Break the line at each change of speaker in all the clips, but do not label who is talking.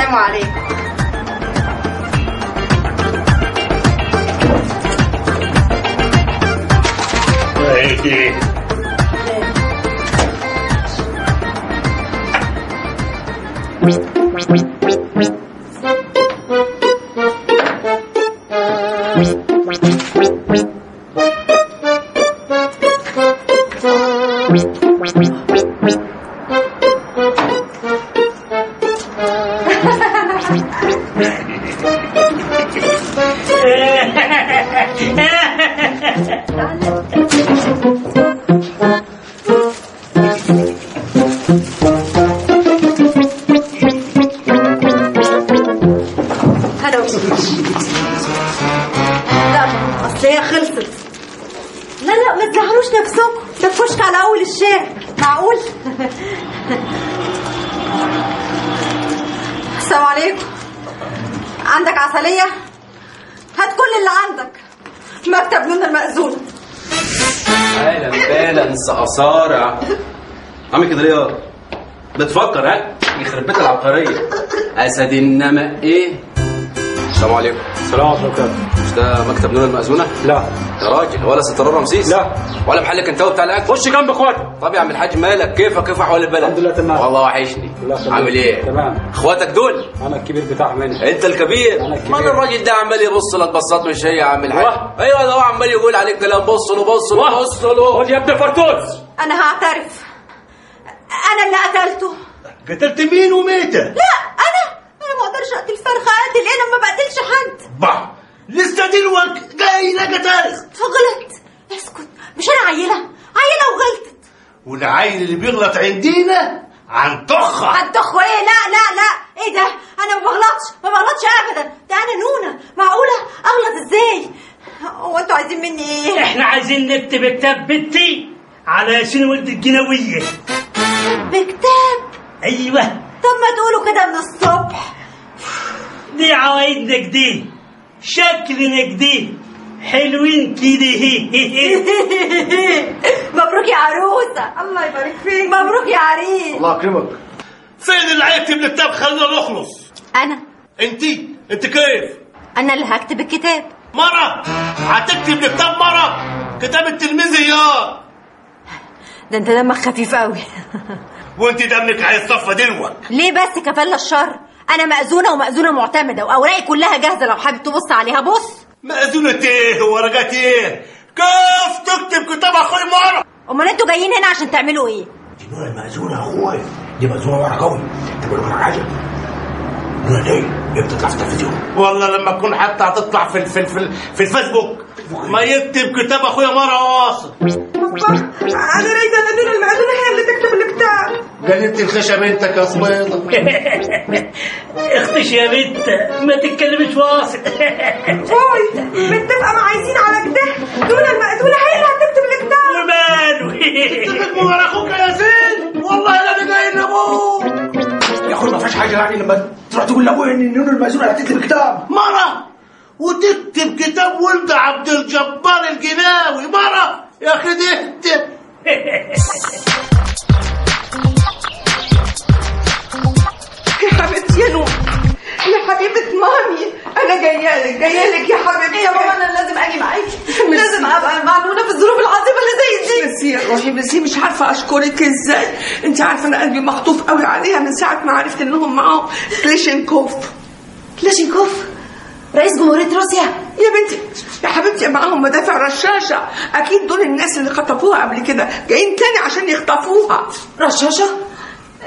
السلام عليكم. السلام عليكم. عندك عسلية؟ هات كل اللي عندك. مكتب نون المأذون.
اهلا سقصارع. عامل كده ليه؟ بتفكر ها؟ يخرب بيت العبقرية. أسد إنما إيه؟ السلام عليكم.
السلام عليكم.
مش ده مكتب نون المأذونة؟
لا
يا راجل. ولا سترار رمسيس؟
لا.
ولا محل كنتاوي بتاع الأكل؟
خش جنب اخواتك.
طب يا عم الحاج مالك؟ كيف أحوال البلد؟
الحمد لله تمام.
والله وحشني. عامل إيه؟
تمام.
اخواتك دول؟
أنا الكبير بتاعهم هنا.
أنت الكبير؟
أنا الكبير.
ما الراجل ده عمال يبص لك بصات مش هي يا عم الحاج. أيوه ده هو عمال يقول عليك كلام بص له بص له بص له.
خد يا ابن فرتوس.
أنا هعترف. أنا اللي قتلته.
قتلت مين وميتة؟
لا أنا ما أقدرش أقتل فرخة. أقتل إيه؟ أنا ما بقتلش حد.
bah لسه دلوقتي جاي قتلت.
فغلط. اسكت. مش أنا عيلة وغلطت.
والعيل اللي بيغلط عندنا عن طخة.
عن طخة إيه؟ لا إيه ده؟ أنا ما بغلطش أبدا. ده أنا نونة. معقولة أغلط إزاي؟ هو أنتوا عايزين مني إيه؟
إحنا عايزين نكتب كتاب بنتي على ياسين ولد الجنوية.
بكتاب؟
أيوه.
طب ما تقولوا كده من الصبح.
دي عوايدنا كده، شكلنا كده، حلوين كده.
مبروك يا عروسة. الله يبارك فيك. مبروك يا عريس.
الله يكرمك. فين اللي هيكتب الكتاب؟ خلينا نخلص.
أنا.
انت كيف؟
أنا اللي هكتب الكتاب.
مرة هتكتب الكتاب مرة؟ كتاب التلميذيات.
ده أنت دمك خفيف قوي.
وانت دمك هيتصفى دلوقتي.
ليه بس كفالة الشر؟ أنا مأذونة ومأذونة معتمدة وأوراقي كلها جاهزة لو حابب تبص عليها. بص.
مأذونة ايه وورقات ايه؟ كيف تكتب كتاب اخوي مرة؟
أمال أنتوا جايين هنا عشان تعملوا إيه؟
دي نور المأذونة يا اخوي. دي مأذونة ورا قوي. انت بقول لك حاجة. نور ليه بتطلع في التلفزيون؟ والله لما تكون حتى هتطلع في الفيسبوك ما يكتب كتاب اخويا مرة واصل.
أنا رايدة نور المأذونة هي اللي تكتب الكتاب.
جنبت الخشب انت يا صبيطة.
اختش يا بنت ما تتكلمش واصل.
اوي متفقة ما عايزين على كده. نور المأذونة هي اللي هتكتب الكتاب.
وماله؟
اتفق مع اخوك يا زين. والله انا جاي لابوك. يا اخوي ما فيش حاجة يعني لما تروح تقول لابويا ان نور المأذونة هتكتب كتاب مرة وتكتب كتاب ولد عبد الجبار الجناوي مرة. يا اخي اكتب.
يا حبيبتي يا نور. يا حبيبة مامي. أنا جاية لك يا حبيبتي. يا ماما أنا لازم أجي معاكي. لازم أبقى معلولة في الظروف العظيمة اللي زي دي.
بس يا روحي بس مش عارفة أشكرك إزاي. أنت عارفة أنا قلبي مخطوف قوي عليها من ساعة ما عرفت إنهم معاهم كليشنكوف.
كلاشينكوف رئيس جمهورية روسيا.
يا بنتي يا حبيبتي معاهم مدافع رشاشة. أكيد دول الناس اللي خطفوها قبل كده جايين تاني عشان يخطفوها.
رشاشة؟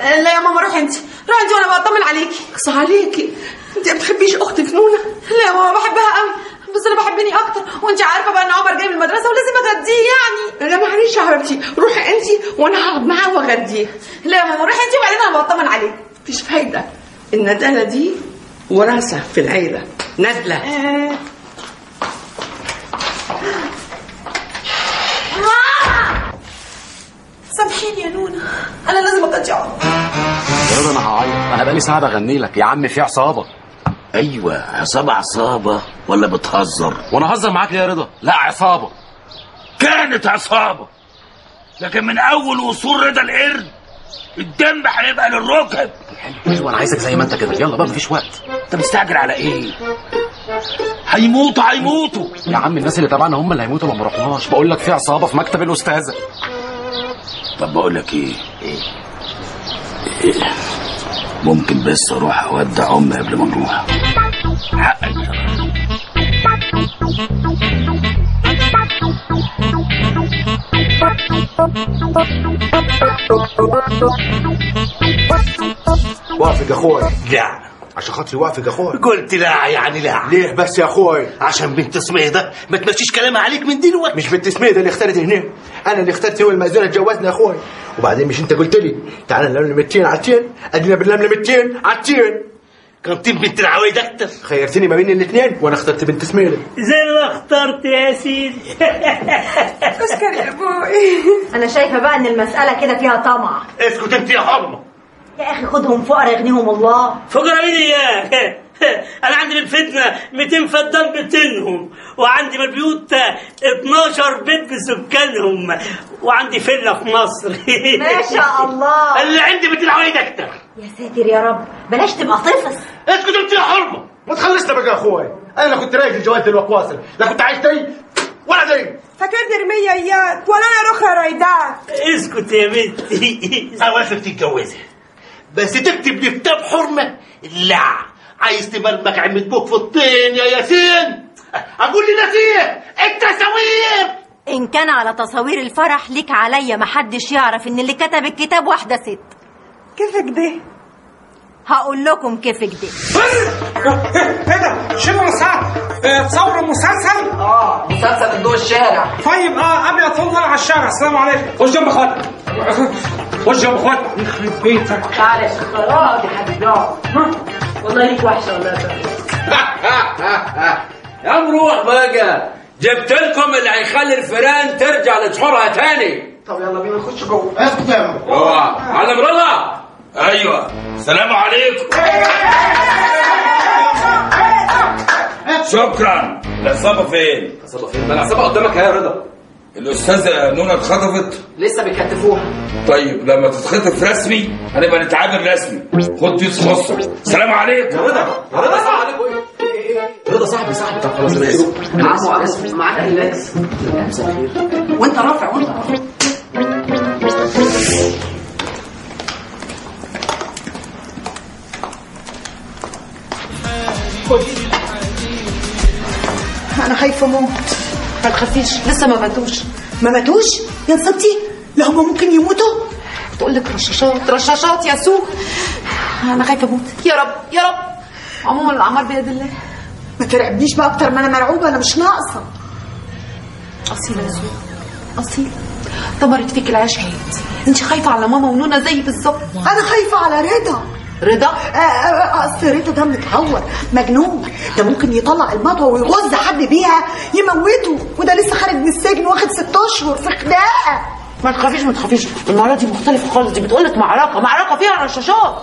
لا يا ماما روحي انت وانا بطمن عليكي.
اقصى عليكي. انت ما بتحبيش اختك نونة؟
لا يا ماما بحبها قوي بس انا بحبني اكتر. وانت عارفه بقى ان عمر جاي من المدرسه ولازم اغديه يعني.
لا معلش يا حبيبتي روحي انت وانا هقعد معاه واغديه.
لا يا ماما روحي انت وبعدين انا بطمن عليك.
مفيش فايده. الندالة دي وراثة في العيله. ندلة.
سامحيني يا نونة انا لازم اغدي عمر.
يا رضا انا هعيط. انا بقالي ساعه بغني لك يا عم في عصابه.
ايوه عصابه ولا بتهزر؟
وانا هزر معاك ليه يا رضا؟ لا عصابه.
كانت عصابه لكن من اول وصول رضا القرد الدم هيبقى للركب.
ايوه انا عايزك زي ما انت كده، يلا بقى مفيش وقت.
انت مستعجل على ايه؟ هيموتوا
يا عم الناس اللي تبعنا هم اللي هيموتوا لو ما رحناش. بقول لك في عصابه في مكتب الاستاذه.
طب بقول لك ايه؟ ممكن بس اروح اودع امي قبل ما نروح؟ حقك.
وافق يا اخوي.
لا
عشان خاطري وافق يا اخوي.
قلت لا يعني لا.
ليه بس يا اخوي؟
عشان بنت سميدة ما تمشيش كلامها عليك من دلوقتي.
مش بنت سميدة اللي اختارت هنا، انا اللي اخترت هو المأذونة اتجوزنا يا اخوي. وبعدين مش انت قلت لي تعالى نلملم التين على التين؟ ادينا بنلملم التين على التين.
كان تين بنت العوايد اكتر.
خيرتني ما بين الاثنين وانا اخترت بنت سميدة.
زي ما اخترت يا سيدي.
اسكر يا ابوي.
انا شايفه بقى ان المساله كده فيها طمع.
اسكت انت يا حرمه.
يا اخي خدهم فقراء يغنيهم الله.
فقرا مين اياه؟ انا عندي بالفتنه 200 فدان بتنهم، وعندي بالبيوت 12 بيت بسكانهم، وعندي فيلا في مصر.
ما شاء الله.
اللي عندي بنت العوايد اكتر.
يا ساتر يا رب، بلاش تبقى طفل.
اسكت انت يا حرمه.
ما تخلصنا بقى يا اخوي، انا لا كنت رايق الجواز دلوقتي واصل، لا كنت عايش دي ولا دي.
فاكرني رمية اياك ولا انا رخى رايداك.
اسكت يا بنتي.
اوافق تتجوزها بس تكتب لي كتاب حرمه. لا عايز تمرمك عمة بوك في الطين يا ياسين. اقول لي نسيه التصاوير.
ان كان على تصاوير الفرح ليك عليا محدش يعرف ان اللي كتب الكتاب واحده ست.
كيفك ده؟
هقول لكم كيفك ده.
ايه ده؟ شنو مساعد؟ تصور مسلسل؟
مسلسل الضوء الشارع.
طيب قبل اتفضل على الشارع. السلام عليكم. خش جنب اخواتك. خش جنب اخواتك. يخرب بيتك.
معلش خلاص يا حبيبي. والله ليك وحشه والله.
يا مروح بقى، جبت لكم اللي هيخلي الفيران ترجع لجحورها تاني.
طب يلا بينا نخش جوه. اسكت يا عم.
اوعى علم رضا.
ايوه سلام عليكم. شكرا. العصابه فين؟
العصابه فين؟ ما العصابه قدامك يا رضا.
الاستاذه نونا اتخطفت؟
لسه بيكتفوها.
طيب لما تتخطف رسمي هنبقى نتعامل رسمي. خد فيس خصه. سلام عليكم.
يا رضا يا رضا السلام عليكم. ايه رضا صاحبي طب خلاص ماشي.
عمو على اسمه معاك اللبس. وانت رافع وانت رافع.
انا خايفه اموت. ما تخافيش، لسه ما ماتوش. يا نصبتي، لا هم ممكن يموتوا. تقول لك رشاشات يا سوق. انا خايفه اموت. يا رب عموما الاعمار بيد الله. ما ترعبنيش بقى اكتر ما انا مرعوبه. انا مش ناقصه. اصيله يا سوق، اصيله. طمرت فيك العيش هيت. انت خايفه على ماما ونونا زي بالظبط. انا خايفه على رضا. اصل رضا ده متهور مجنون. ده ممكن يطلع المطوه ويغز حد بيها يموته، وده لسه خارج من السجن واخد 6 اشهر في خناقه. ما تخافيش المره دي مختلفه خالص. دي بتقولك معركه فيها رشاشات.